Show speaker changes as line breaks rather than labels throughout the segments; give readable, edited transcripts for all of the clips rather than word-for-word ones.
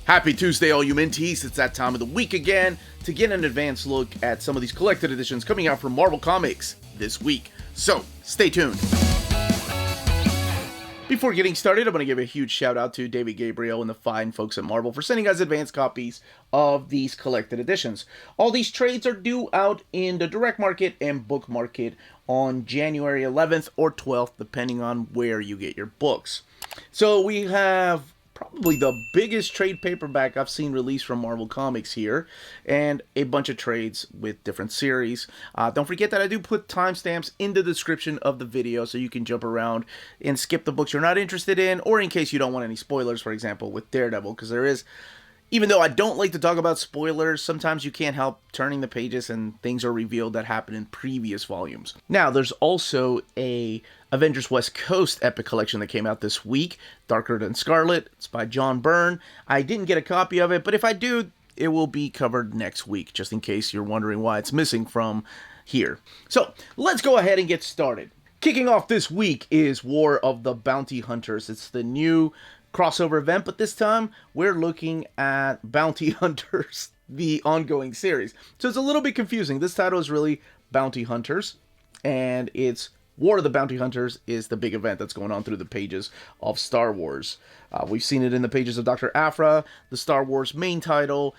Happy Tuesday, all you Minties. It's that time of the week again to get an advanced look at some of these collected editions coming out from Marvel Comics this week. So, stay tuned. Before getting started, I'm going to give a huge shout out to David Gabriel and the fine folks at Marvel for sending us advanced copies of these collected editions. All these trades are due out in the direct market and book market on January 11th or 12th, depending on where you get your books. So we have probably the biggest trade paperback I've seen released from Marvel Comics here, and a bunch of trades with different series. Don't forget that I do put timestamps in the description of the video so you can jump around and skip the books you're not interested in, or in case you don't want any spoilers, for example, with Daredevil, because there is, even though I don't like to talk about spoilers, sometimes you can't help turning the pages and things are revealed that happened in previous volumes. Now, there's also a Avengers West Coast epic collection that came out this week, Darker Than Scarlet. It's by John Byrne. I didn't get a copy of it, but if I do, it will be covered next week, just in case you're wondering why it's missing from here. So, let's go ahead and get started. Kicking off this week is War of the Bounty Hunters. It's the new crossover event, but this time we're looking at Bounty Hunters, the ongoing series. So it's a little bit confusing. This title is really Bounty Hunters, and it's War of the Bounty Hunters is the big event that's going on through the pages of Star Wars. We've seen it in the pages of Dr. Aphra, the Star Wars main title,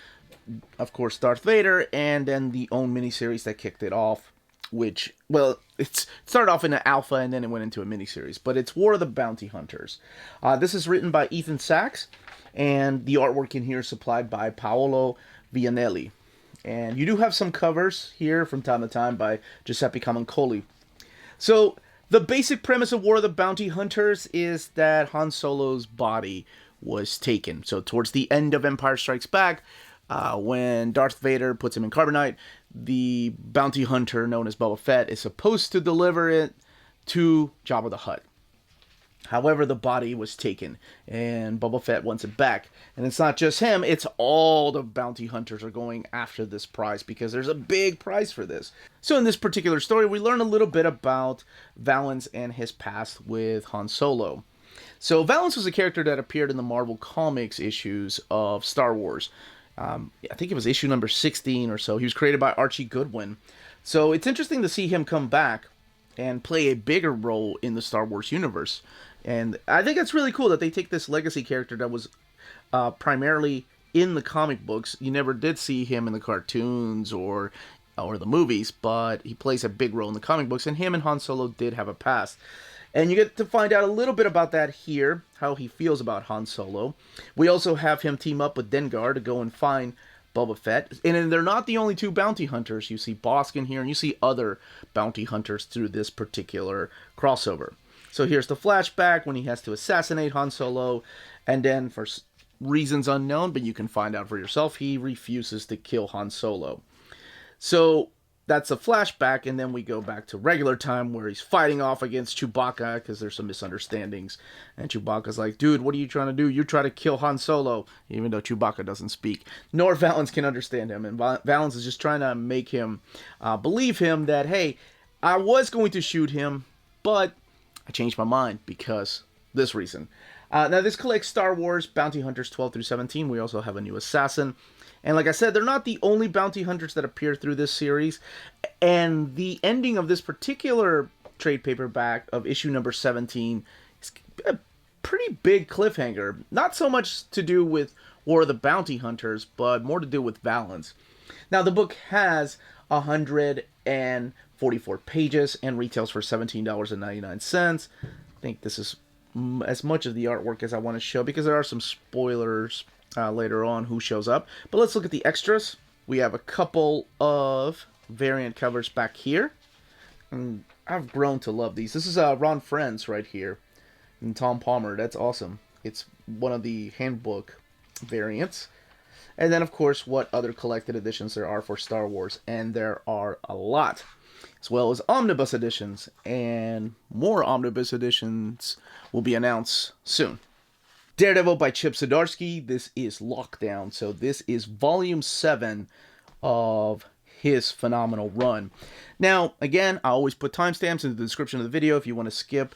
of course Darth Vader, and then the own miniseries that kicked it off, which, well, it started off in an alpha and then it went into a miniseries, but it's War of the Bounty Hunters. This is written by Ethan Sachs, and the artwork in here is supplied by Paolo Vianelli. And you do have some covers here from time to time by Giuseppe Camuncoli. So, the basic premise of War of the Bounty Hunters is that Han Solo's body was taken. So, towards the end of Empire Strikes Back, when Darth Vader puts him in carbonite, the bounty hunter known as Boba Fett is supposed to deliver it to Jabba the Hutt. However, the body was taken, and Boba Fett wants it back. And it's not just him, it's all the bounty hunters are going after this prize, because there's a big prize for this. So in this particular story, we learn a little bit about Valance and his past with Han Solo. So Valance was a character that appeared in the Marvel Comics issues of Star Wars. I think it was issue number 16 or so. He was created by Archie Goodwin. So it's interesting to see him come back and play a bigger role in the Star Wars universe. And I think it's really cool that they take this legacy character that was primarily in the comic books. You never did see him in the cartoons or the movies, but he plays a big role in the comic books. And him and Han Solo did have a past. And you get to find out a little bit about that here, how he feels about Han Solo. We also have him team up with Dengar to go and find Boba Fett. And they're not the only two bounty hunters. You see Bosk in here, and you see other bounty hunters through this particular crossover. So here's the flashback when he has to assassinate Han Solo, and then for reasons unknown, but you can find out for yourself, he refuses to kill Han Solo. So that's a flashback, and then we go back to regular time where he's fighting off against Chewbacca because there's some misunderstandings. And Chewbacca's like, dude, what are you trying to do? You're trying to kill Han Solo, even though Chewbacca doesn't speak. Nor Valance can understand him. And Valance is just trying to make him believe him that, hey, I was going to shoot him, but I changed my mind because this reason. Now, this collects Star Wars Bounty Hunters 12 through 17. We also have a new assassin. And like I said, they're not the only bounty hunters that appear through this series. And the ending of this particular trade paperback of issue number 17 is a pretty big cliffhanger. Not so much to do with War of the Bounty Hunters, but more to do with Valance. Now, the book has 144 pages and retails for $17.99. I think this is as much of the artwork as I want to show, because there are some spoilers later on who shows up. But let's look at the extras. We have a couple of variant covers back here, and I've grown to love these. This is Ron Frenz right here and Tom Palmer. That's awesome. It's one of the handbook variants. And then, of course, what other collected editions there are for Star Wars, and there are a lot, as well as omnibus editions, and more omnibus editions will be announced soon. Daredevil by Chip Zdarsky. This is Lockdown. So this is volume 7 of his phenomenal run. Now, again, I always put timestamps in the description of the video if you want to skip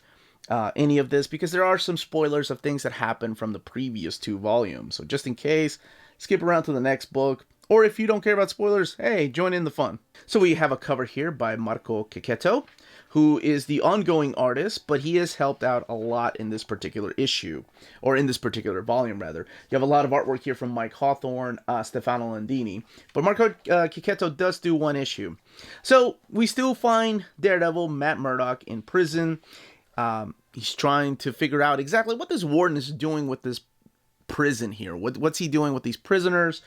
any of this, because there are some spoilers of things that happen from the previous 2 volumes. So just in case, skip around to the next book. Or if you don't care about spoilers, hey, join in the fun. So we have a cover here by Marco Cecchetto, who is the ongoing artist, but he has helped out a lot in this particular issue, or in this particular volume, rather. You have a lot of artwork here from Mike Hawthorne, Stefano Landini, but Marco Cecchetto does do 1 issue. So we still find Daredevil, Matt Murdock, in prison. He's trying to figure out exactly what this warden is doing with this prison here. What's he doing with these prisoners?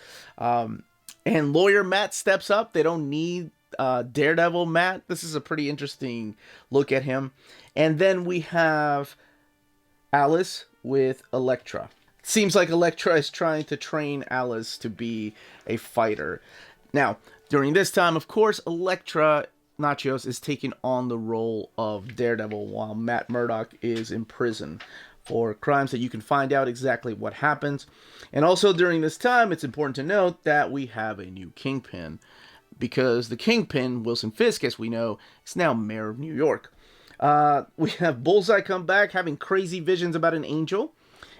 And lawyer Matt steps up. They don't need Daredevil Matt. This is a pretty interesting look at him. And then we have Alice with Elektra. Seems like Elektra is trying to train Alice to be a fighter. Now, during this time, of course, Elektra Nachos is taking on the role of Daredevil while Matt Murdock is in prison for crimes that you can find out exactly what happens. And also during this time, it's important to note that we have a new Kingpin, because the Kingpin, Wilson Fisk, as we know, is now mayor of New York. We have Bullseye come back having crazy visions about an angel,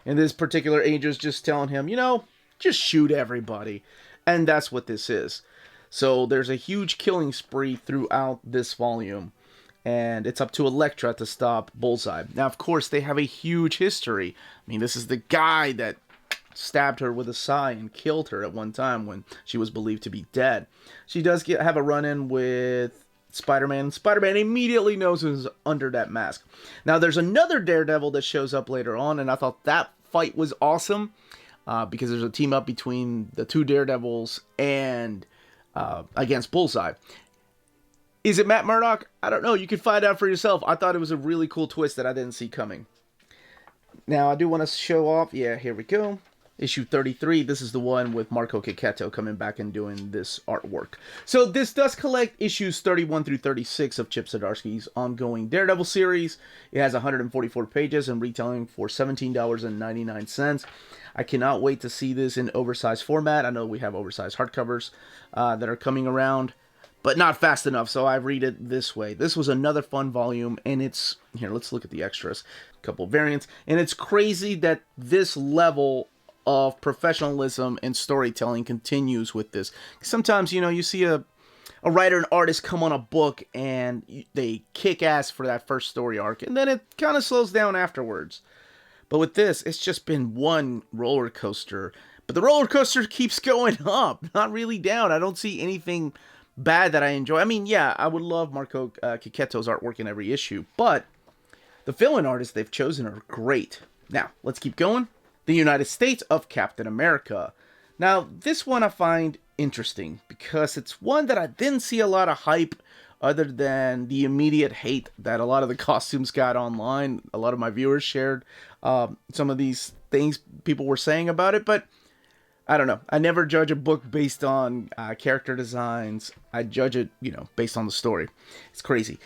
and this particular angel is just telling him, you know, just shoot everybody. And that's what this is. So there's a huge killing spree throughout this volume, and it's up to Elektra to stop Bullseye. Now, of course, they have a huge history. I mean, this is the guy that stabbed her with a sai and killed her at one time when she was believed to be dead. She does have a run-in with Spider-Man. Spider-Man immediately knows who's under that mask. Now, there's another Daredevil that shows up later on, and I thought that fight was awesome because there's a team-up between the 2 Daredevils and against Bullseye. Is it Matt Murdock? I don't know. You can find out for yourself. I thought it was a really cool twist that I didn't see coming. Now, I do want to show off. Yeah, here we go. Issue 33. This is the one with Marco Cecchetto coming back and doing this artwork. So this does collect issues 31 through 36 of Chip Zdarsky's ongoing Daredevil series. It has 144 pages and retailing for $17.99. I cannot wait to see this in oversized format. I know we have oversized hardcovers that are coming around, but not fast enough, so I read it this way. This was another fun volume, and it's... Here, let's look at the extras. A couple variants. And it's crazy that this level of professionalism and storytelling continues with this. Sometimes, you know, you see a writer and artist come on a book, and they kick ass for that first story arc, and then it kind of slows down afterwards. But with this, it's just been one roller coaster. But the roller coaster keeps going up, not really down. I don't see anything bad that I enjoy. I mean, yeah, I would love Marco Cecchetto's artwork in every issue, but the fill-in artists they've chosen are great. Now, let's keep going. The United States of Captain America. Now, this one I find interesting because it's one that I didn't see a lot of hype other than the immediate hate that a lot of the costumes got online. A lot of my viewers shared some of these things people were saying about it, but I don't know. I never judge a book based on character designs. I judge it, you know, based on the story. It's crazy.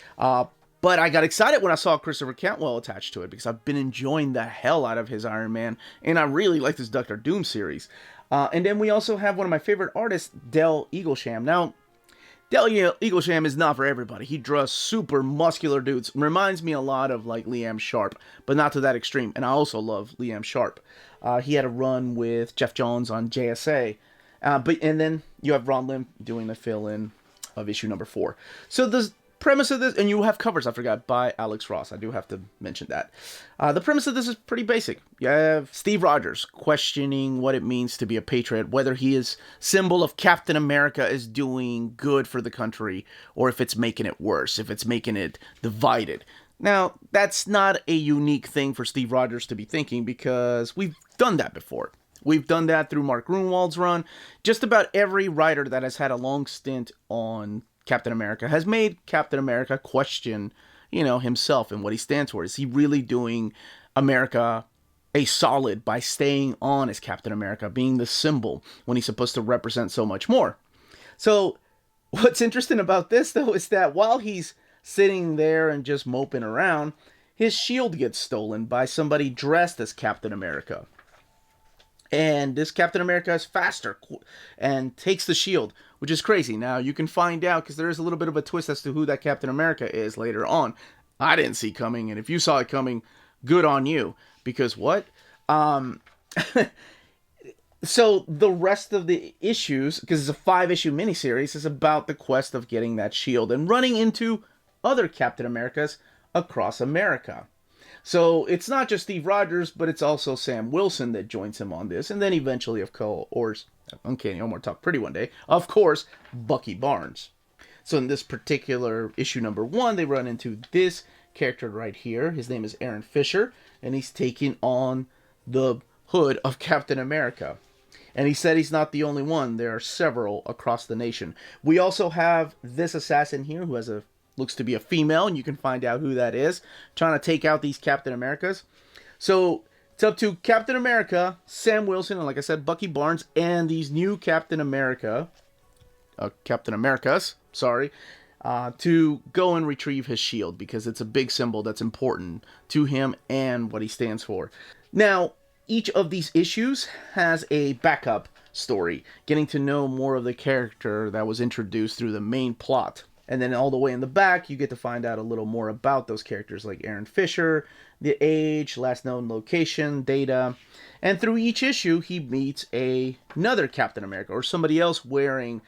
But I got excited when I saw Christopher Cantwell attached to it because I've been enjoying the hell out of his Iron Man, and I really like this Doctor Doom series. And then we also have one of my favorite artists, Del Eaglesham. Now, Del Eaglesham is not for everybody. He draws super muscular dudes. Reminds me a lot of like Liam Sharp, but not to that extreme. And I also love Liam Sharp. He had a run with Jeff Jones on JSA. And then you have Ron Lim doing the fill-in of issue number 4. So the premise of this, and you have covers, I forgot, by Alex Ross. I do have to mention that. The premise of this is pretty basic. You have Steve Rogers questioning what it means to be a patriot, whether he is symbol of Captain America is doing good for the country, or if it's making it worse, if it's making it divided. Now, that's not a unique thing for Steve Rogers to be thinking, because we've done that before. We've done that through Mark Gruenwald's run. Just about every writer that has had a long stint on Captain America has made Captain America question, you know, himself and what he stands for. Is he really doing America a solid by staying on as Captain America, being the symbol when he's supposed to represent so much more? So what's interesting about this, though, is that while he's sitting there and just moping around, his shield gets stolen by somebody dressed as Captain America. And this Captain America is faster and takes the shield, which is crazy. Now, you can find out, because there is a little bit of a twist as to who that Captain America is later on. I didn't see coming, and if you saw it coming, good on you. Because what? So the rest of the issues, because it's a 5-issue miniseries, is about the quest of getting that shield and running into other Captain Americas across America. So it's not just Steve Rogers, but it's also Sam Wilson that joins him on this, and then eventually, of course, Uncanny Omar talk pretty one day, of course, Bucky Barnes. So in this particular issue number 1, they run into this character right here. His name is Aaron Fisher, and he's taking on the hood of Captain America. And he said he's not the only one. There are several across the nation. We also have this assassin here who has looks to be a female, and you can find out who that is, trying to take out these Captain Americas. So it's up to Captain America, Sam Wilson, and like I said, Bucky Barnes, and these new Captain Americas, to go and retrieve his shield, because it's a big symbol that's important to him and what he stands for. Now, each of these issues has a backup story, getting to know more of the character that was introduced through the main plot. And then all the way in the back, you get to find out a little more about those characters, like Aaron Fisher, the age, last known location, data. And through each issue, he meets another Captain America, or somebody else wearing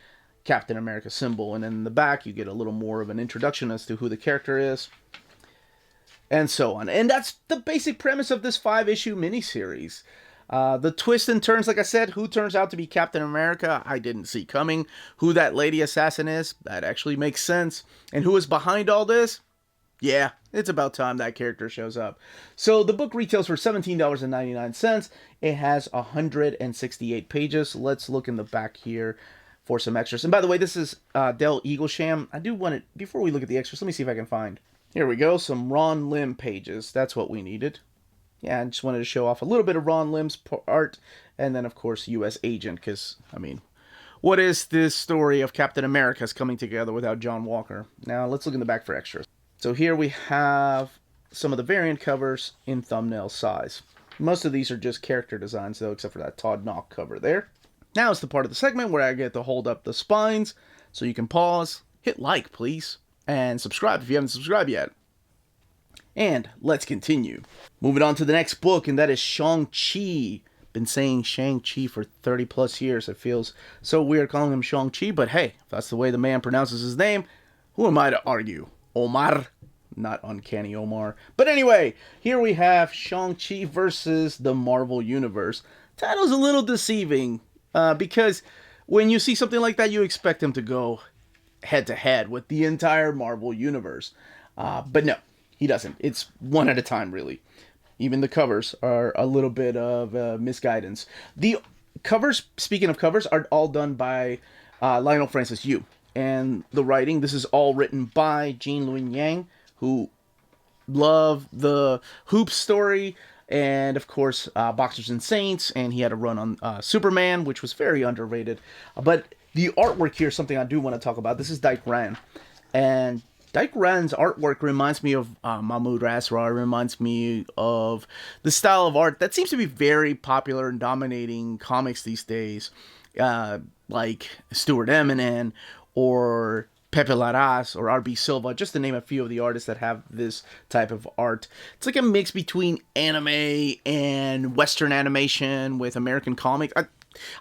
Captain America symbol. And then in the back, you get a little more of an introduction as to who the character is, and so on. And that's the basic premise of this 5-issue miniseries. The twists and turns, like I said, who turns out to be Captain America, I didn't see coming. Who that lady assassin is, that actually makes sense. And who is behind all this? Yeah, it's about time that character shows up. So the book retails for $17.99. It has 168 pages. Let's look in the back here for some extras. And by the way, this is Del Eaglesham. I do want it, before we look at the extras, let me see if I can find. Here we go, some Ron Lim pages. That's what we needed. Yeah, I just wanted to show off a little bit of Ron Lim's art, and then, of course, U.S. Agent, because, I mean, what is this story of Captain America's coming together without John Walker? Now, let's look in the back for extras. So here we have some of the variant covers in thumbnail size. Most of these are just character designs, though, except for that Todd Knock cover there. Now it's the part of the segment where I get to hold up the spines, so you can pause, hit like, please, and subscribe if you haven't subscribed yet. And let's continue. Moving on to the next book, and that is Shang-Chi. Been saying Shang-Chi for 30 plus years. It feels so weird calling him Shang-Chi, but hey, if that's the way the man pronounces his name, who am I to argue? Omar, not Uncanny Omar. But anyway, here we have Shang-Chi versus the Marvel Universe. Title's a little deceiving, because when you see something like that, you expect him to go head-to-head with the entire Marvel Universe. But no, he doesn't. It's one at a time, really. Even the covers are a little bit of misguidance. The covers, speaking of covers, are all done by Lionel Francis Yu. And the writing, this is all written by Luen Yang, who love the Hoop story, and of course, Boxers and Saints, and he had a run on Superman, which was very underrated. But the artwork here is something I do want to talk about. This is Dike Ran, and Dike Ran's artwork reminds me of Mahmoud Asrar, reminds me of the style of art that seems to be very popular and dominating comics these days, like Stuart Eminem or Pepe Larraz or R.B. Silva, just to name a few of the artists that have this type of art. It's like a mix between anime and Western animation with American comic.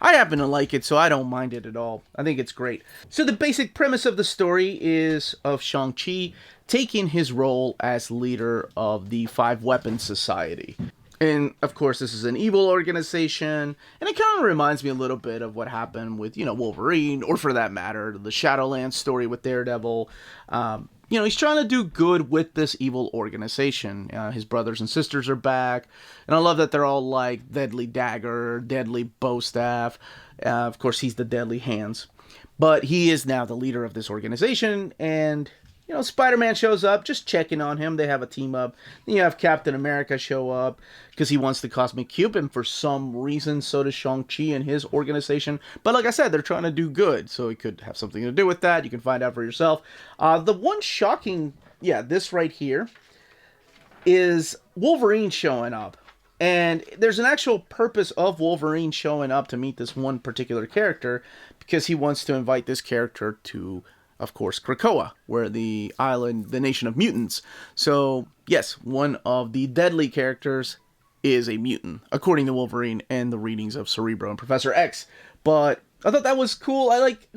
I happen to like it, so I don't mind it at all. I think it's great. So the basic premise of the story is of Shang-Chi taking his role as leader of the Five Weapons Society. And, of course, this is an evil organization, and it kind of reminds me a little bit of what happened with, Wolverine, or for that matter, the Shadowlands story with Daredevil. He's trying to do good with this evil organization. His brothers and sisters are back, and I love that they're all like Deadly Dagger, Deadly Bowstaff. Of course, he's the Deadly Hands. But he is now the leader of this organization, and Spider-Man shows up, just checking on him. They have a team up. Then you have Captain America show up because he wants the Cosmic Cube, and for some reason, so does Shang-Chi and his organization. But like I said, they're trying to do good, so it could have something to do with that. You can find out for yourself. The one shocking, this right here, is Wolverine showing up. And there's an actual purpose of Wolverine showing up to meet this one particular character, because he wants to invite this character to of course, Krakoa, where the island, the nation of mutants. So, yes, one of the deadly characters is a mutant, according to Wolverine and the readings of Cerebro and Professor X. But I thought that was cool. I like,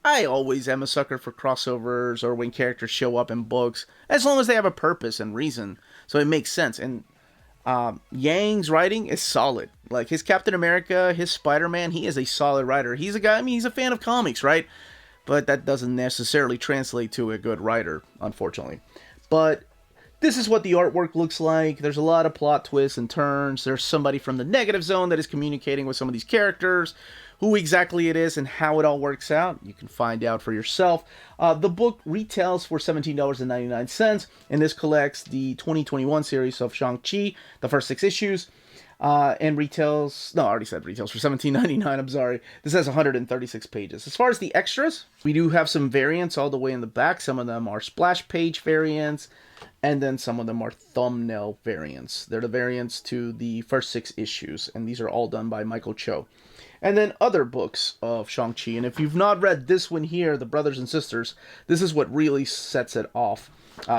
I always am a sucker for crossovers or when characters show up in books, as long as they have a purpose and reason. So it makes sense. And Yang's writing is solid. Like his Captain America, his Spider-Man, he is a solid writer. He's a guy, he's a fan of comics, right? But that doesn't necessarily translate to a good writer, unfortunately. But this is what the artwork looks like. There's a lot of plot twists and turns. There's somebody from the negative zone that is communicating with some of these characters. Who exactly it is and how it all works out, you can find out for yourself. The book retails for $17.99, and this collects the 2021 series of Shang-Chi, the first 6 issues, and retails, no, I already said retails for $17.99, I'm sorry. This has 136 pages. As far as the extras, we do have some variants all the way in the back. Some of them are splash page variants, and then some of them are thumbnail variants. They're the variants to the first 6 issues, and these are all done by Michael Cho. And then other books of Shang-Chi. And if you've not read this one here, The Brothers and Sisters, this is what really sets it off.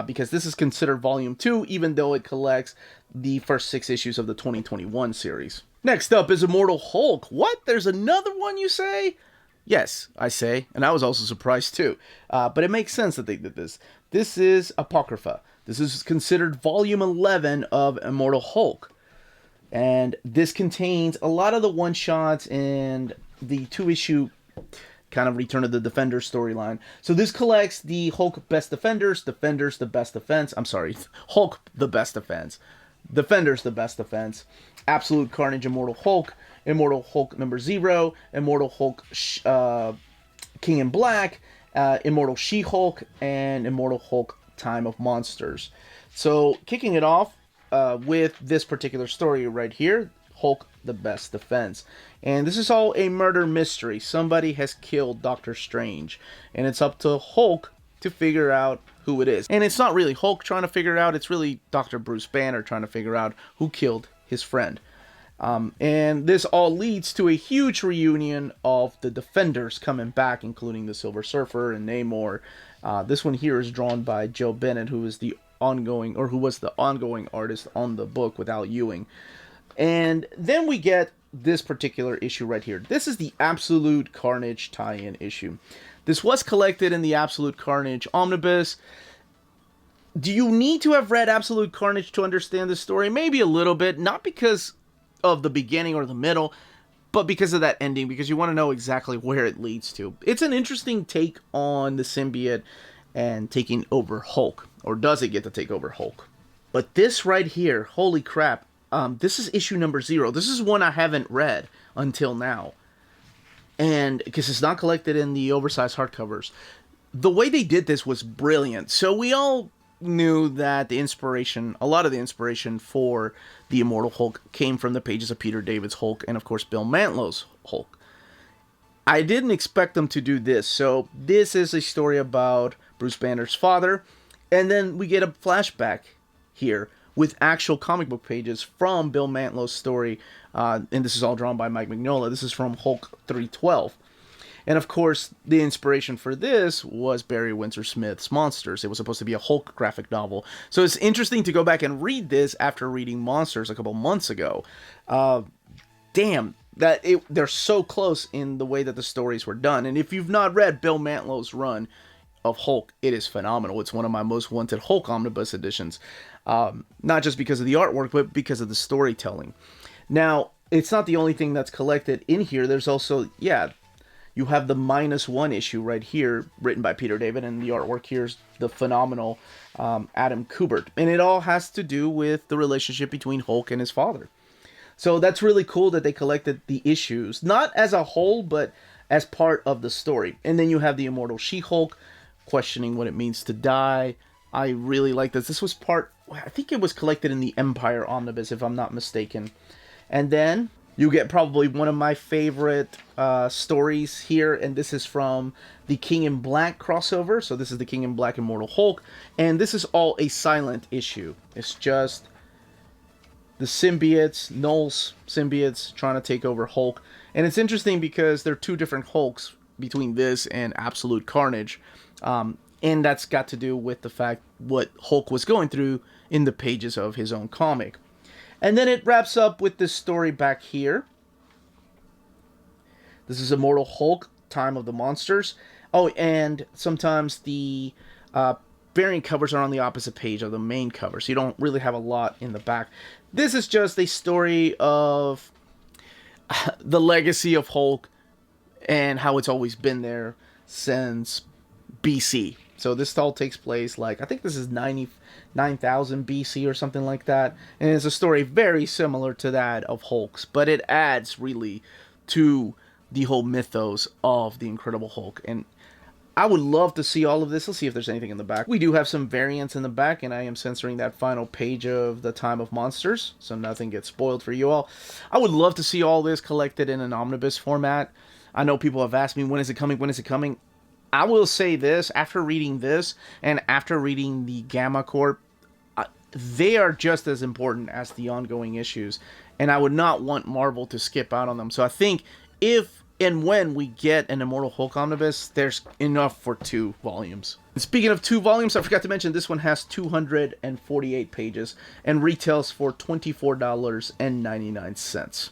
Because this is considered Volume 2, even though it collects the first 6 issues of the 2021 series. Next up is Immortal Hulk. What? There's another one, you say? Yes, I say. And I was also surprised too. But it makes sense that they did this. This is Apocrypha. This is considered Volume 11 of Immortal Hulk. And this contains a lot of the one-shots and the 2-issue kind of Return of the Defenders storyline. So this collects the Hulk Best Defenders, Defenders the Best Defense. I'm sorry, Hulk the Best Defense, Defenders the Best Defense, Absolute Carnage Immortal Hulk number 0, Immortal Hulk King in Black, Immortal She-Hulk, and Immortal Hulk Time of Monsters. So kicking it off, with this particular story right here, Hulk the Best Defense. And this is all a murder mystery. Somebody has killed Doctor Strange, and it's up to Hulk to figure out who it is. And it's not really Hulk trying to figure it out, it's really Dr. Bruce Banner trying to figure out who killed his friend. And this all leads to a huge reunion of the Defenders coming back, including the Silver Surfer and Namor. This one here is drawn by Joe Bennett, who was the ongoing artist on the book with Al Ewing. And then we get this particular issue right here. This is the Absolute Carnage tie-in issue. This was collected in the Absolute Carnage Omnibus. Do you need to have read Absolute Carnage to understand this story? Maybe a little bit, not because of the beginning or the middle, but because of that ending, because you want to know exactly where it leads to. It's an interesting take on the symbiote and taking over Hulk. Or does it get to take over Hulk? But this right here, holy crap, this is issue number 0. This is one I haven't read until now. And because it's not collected in the oversized hardcovers. The way they did this was brilliant. So we all knew that a lot of the inspiration for the Immortal Hulk came from the pages of Peter David's Hulk and of course Bill Mantlow's Hulk. I didn't expect them to do this. So this is a story about Bruce Banner's father. And then we get a flashback here with actual comic book pages from Bill Mantlow's story. And this is all drawn by Mike Mignola. This is from Hulk 312. And of course, the inspiration for this was Barry Windsor Smith's Monsters. It was supposed to be a Hulk graphic novel. So it's interesting to go back and read this after reading Monsters a couple months ago. Damn, they're so close in the way that the stories were done. And if you've not read Bill Mantlow's run of Hulk, it is phenomenal. It's one of my most wanted Hulk omnibus editions. Not just because of the artwork, but because of the storytelling. Now, it's not the only thing that's collected in here. There's also, you have the -1 issue right here, written by Peter David, and the artwork here is the phenomenal Adam Kubert. And it all has to do with the relationship between Hulk and his father. So that's really cool that they collected the issues, not as a whole, but as part of the story. And then you have the Immortal She-Hulk, questioning what it means to die. I really like this. This was I think it was collected in the Empire Omnibus, if I'm not mistaken. And then you get probably one of my favorite stories here, and this is from the King in Black crossover. So this is the King in Black Immortal Hulk, and this is all a silent issue. It's just the symbiotes, Null's symbiotes, trying to take over Hulk. And it's interesting because they're two different Hulks between this and Absolute Carnage. And that's got to do with the fact what Hulk was going through in the pages of his own comic. And then it wraps up with this story back here. This is Immortal Hulk, Time of the Monsters. Oh, and sometimes the variant covers are on the opposite page of the main cover, so you don't really have a lot in the back. This is just a story of the legacy of Hulk and how it's always been there since BC. So this all takes place, like, I think this is 99,000 BC or something like that. And it's a story very similar to that of Hulk's, but it adds really to the whole mythos of the Incredible Hulk. And I would love to see all of this. Let's see if there's anything in the back. We do have some variants in the back, and I am censoring that final page of the Time of Monsters, so nothing gets spoiled for you all. I would love to see all this collected in an omnibus format. I know people have asked me, when is it coming? When is it coming? I will say this, after reading this, and after reading the Gamma Corp, they are just as important as the ongoing issues, and I would not want Marvel to skip out on them. So I think if and when we get an Immortal Hulk omnibus, there's enough for 2 volumes. And speaking of 2 volumes, I forgot to mention this one has 248 pages and retails for $24.99.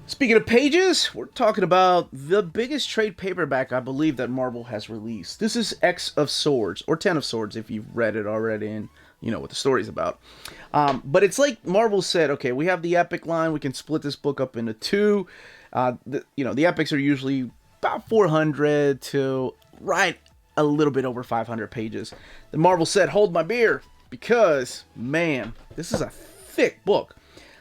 Speaking of pages, we're talking about the biggest trade paperback I believe that Marvel has released. This is X of Swords, or 10 of Swords if you've read it already and you know what the story's about. But it's like Marvel said, okay, we have the Epic line, we can split this book up into 2. The epics are usually about 400 to right a little bit over 500 pages. The Marvel said, hold my beer, because, man, this is a thick book.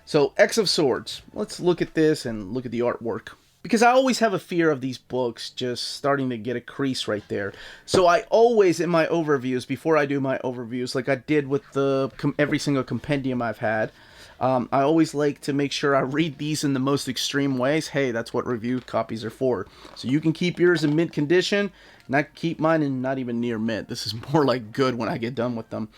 So, X of Swords. Let's look at this and look at the artwork, because I always have a fear of these books just starting to get a crease right there. So I always, in my overviews, before I do my overviews, like I did with every single compendium I've had, I always like to make sure I read these in the most extreme ways. Hey, that's what review copies are for. So you can keep yours in mint condition, not keep mine in not even near mint. This is more like good when I get done with them.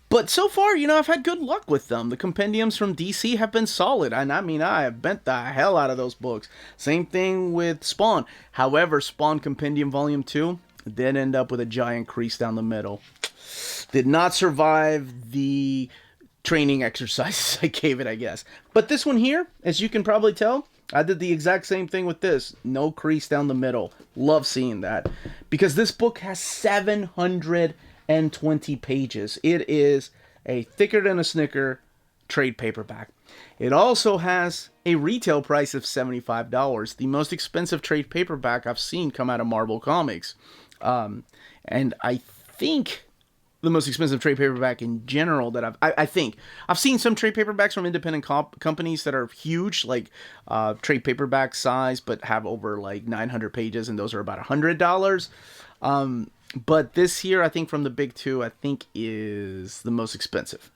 But so far, I've had good luck with them. The compendiums from DC have been solid. And I mean, I have bent the hell out of those books. Same thing with Spawn. However, Spawn Compendium Volume 2 did end up with a giant crease down the middle. Did not survive the training exercises I gave it, I guess. But this one here, as you can probably tell, I did the exact same thing with this. No crease down the middle. Love seeing that. Because this book has 720 pages. It is a thicker than a Snicker trade paperback. It also has a retail price of $75. The most expensive trade paperback I've seen come out of Marvel Comics. And I think the most expensive trade paperback in general that I think. I've seen some trade paperbacks from independent companies that are huge, like trade paperback size, but have over like 900 pages, and those are about $100. But this here, I think from the big 2, I think is the most expensive.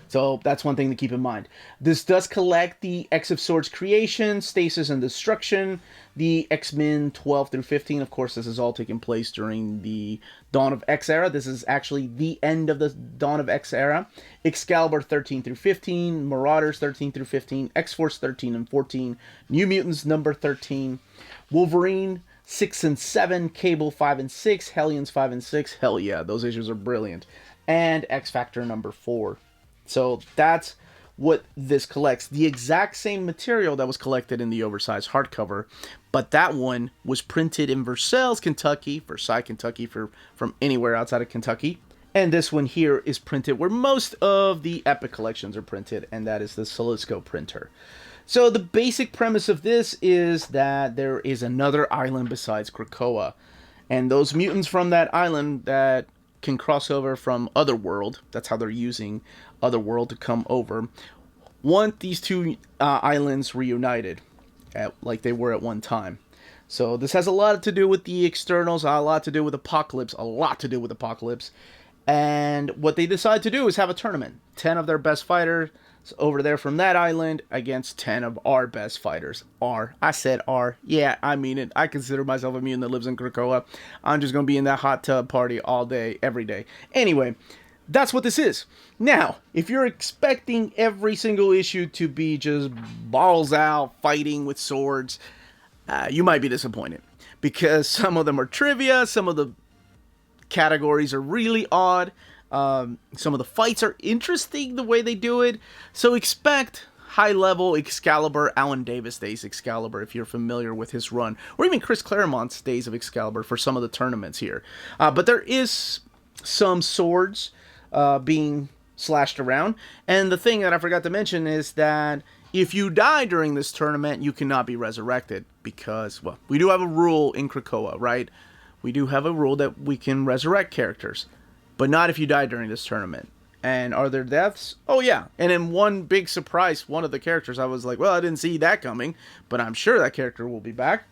So that's one thing to keep in mind. This does collect the X of Swords creation, Stasis and Destruction, the X-Men 12 through 15. Of course, this is all taking place during the Dawn of X era. This is actually the end of the Dawn of X era. Excalibur 13 through 15, Marauders 13 through 15, X-Force 13 and 14, New Mutants number 13, Wolverine 6 and 7, Cable 5 and 6, Hellions 5 and 6. Hell yeah, those issues are brilliant. And X-Factor number 4. So that's what this collects. The exact same material that was collected in the oversized hardcover, but that one was printed in Versailles, Kentucky, from anywhere outside of Kentucky. And this one here is printed where most of the Epic collections are printed, and that is the Salisco printer. So the basic premise of this is that there is another island besides Krakoa, and those mutants from that island that can cross over from Otherworld, that's how they're using Otherworld to come over, want these 2 islands reunited like they were at one time. So this has a lot to do with the externals, a lot to do with Apocalypse, and what they decide to do is have a tournament. 10 of their best fighters over there from that island against 10 of our best fighters. I said R. Yeah, I mean it. I consider myself a mutant that lives in Krakoa. I'm just going to be in that hot tub party all day, every day. Anyway, that's what this is. Now, if you're expecting every single issue to be just balls out, fighting with swords, you might be disappointed because some of them are trivia, some of the categories are really odd, some of the fights are interesting the way they do it, so expect high-level Excalibur, Alan Davis Days Excalibur, if you're familiar with his run, or even Chris Claremont's Days of Excalibur for some of the tournaments here. But there is some swords being slashed around, and the thing that I forgot to mention is that if you die during this tournament, you cannot be resurrected, because, well, we do have a rule in Krakoa, right? We do have a rule that we can resurrect characters, but not if you die during this tournament. And are there deaths? Oh, yeah. And in one big surprise, one of the characters, I was like, well, I didn't see that coming, but I'm sure that character will be back.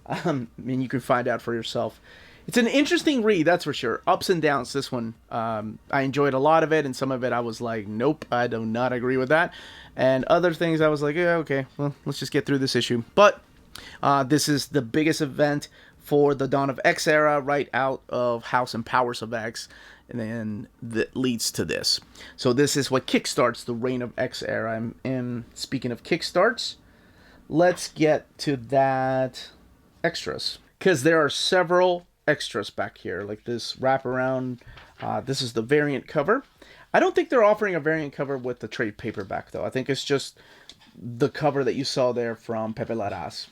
And you can find out for yourself. It's an interesting read, that's for sure. Ups and downs, this one. I enjoyed a lot of it, and some of it I was like, nope, I do not agree with that. And other things I was like, yeah, okay, well, let's just get through this issue. But this is the biggest event for the Dawn of X era, right out of House and Powers of X. And then that leads to this. So this is what kickstarts the Reign of X era. And speaking of kickstarts, let's get to that extras. Because there are several extras back here. Like this wraparound. This is the variant cover. I don't think they're offering a variant cover with the trade paperback, though. I think it's just the cover that you saw there from Pepe Larraz.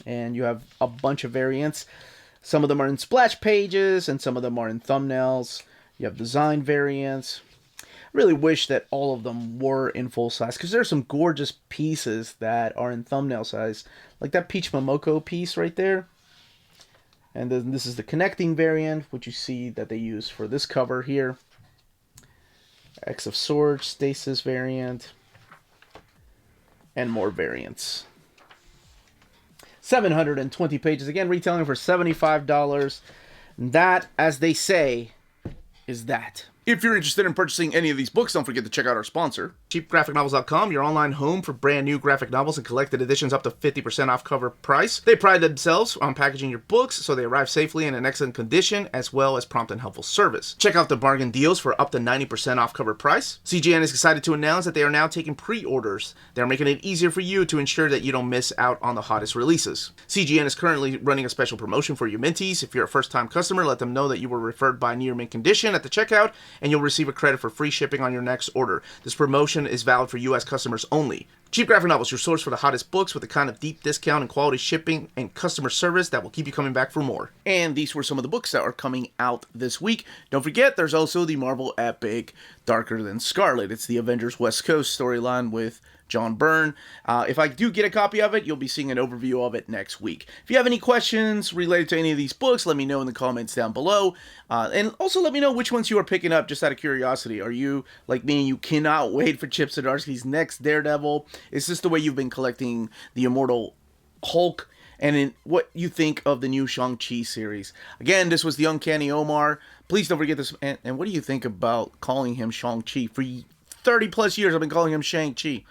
And you have a bunch of variants. Some of them are in splash pages, and some of them are in thumbnails. You have design variants. I really wish that all of them were in full size, because there are some gorgeous pieces that are in thumbnail size. Like that Peach Momoko piece right there. And then this is the connecting variant, which you see that they use for this cover here. X of Swords, Stasis variant. And more variants. 720 pages. Again, retailing for $75. That, as they say, is that. If you're interested in purchasing any of these books, don't forget to check out our sponsor, cheapgraphicnovels.com, your online home for brand new graphic novels and collected editions up to 50% off cover price. They pride themselves on packaging your books so they arrive safely and in excellent condition, as well as prompt and helpful service. Check out the bargain deals for up to 90% off cover price. CGN is excited to announce that they are now taking pre-orders. They're making it easier for you to ensure that you don't miss out on the hottest releases. CGN is currently running a special promotion for you minties. If you're a first-time customer, let them know that you were referred by Near Mint Condition at the checkout, and you'll receive a credit for free shipping on your next order. This promotion is valid for U.S. customers only. Cheap Graphic Novels, your source for the hottest books with the kind of deep discount and quality shipping and customer service that will keep you coming back for more. And these were some of the books that are coming out this week. Don't forget, there's also the Marvel epic Darker Than Scarlet. It's the Avengers West Coast storyline with John Byrne. If I do get a copy of it, you'll be seeing an overview of it next week. If you have any questions related to any of these books, let me know in the comments down below. And also let me know which ones you are picking up, just out of curiosity. Are you, like me, you cannot wait for Chip Zdarsky's next Daredevil? Is this the way you've been collecting the Immortal Hulk? And in what you think of the new Shang-Chi series. Again, this was the Uncanny Omar. Please don't forget this. And what do you think about calling him Shang-Chi? For 30 plus years, I've been calling him Shang-Chi.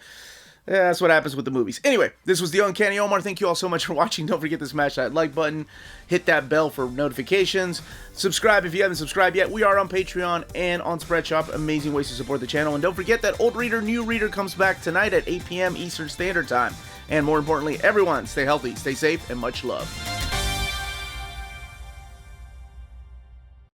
Yeah, that's what happens with the movies. Anyway, this was the Uncanny Omar. Thank you all so much for watching. Don't forget to smash that like button. Hit that bell for notifications. Subscribe if you haven't subscribed yet. We are on Patreon and on Spreadshop. Amazing ways to support the channel. And don't forget that Old Reader, New Reader comes back tonight at 8 p.m. Eastern Standard Time. And more importantly, everyone, stay healthy, stay safe, and much love.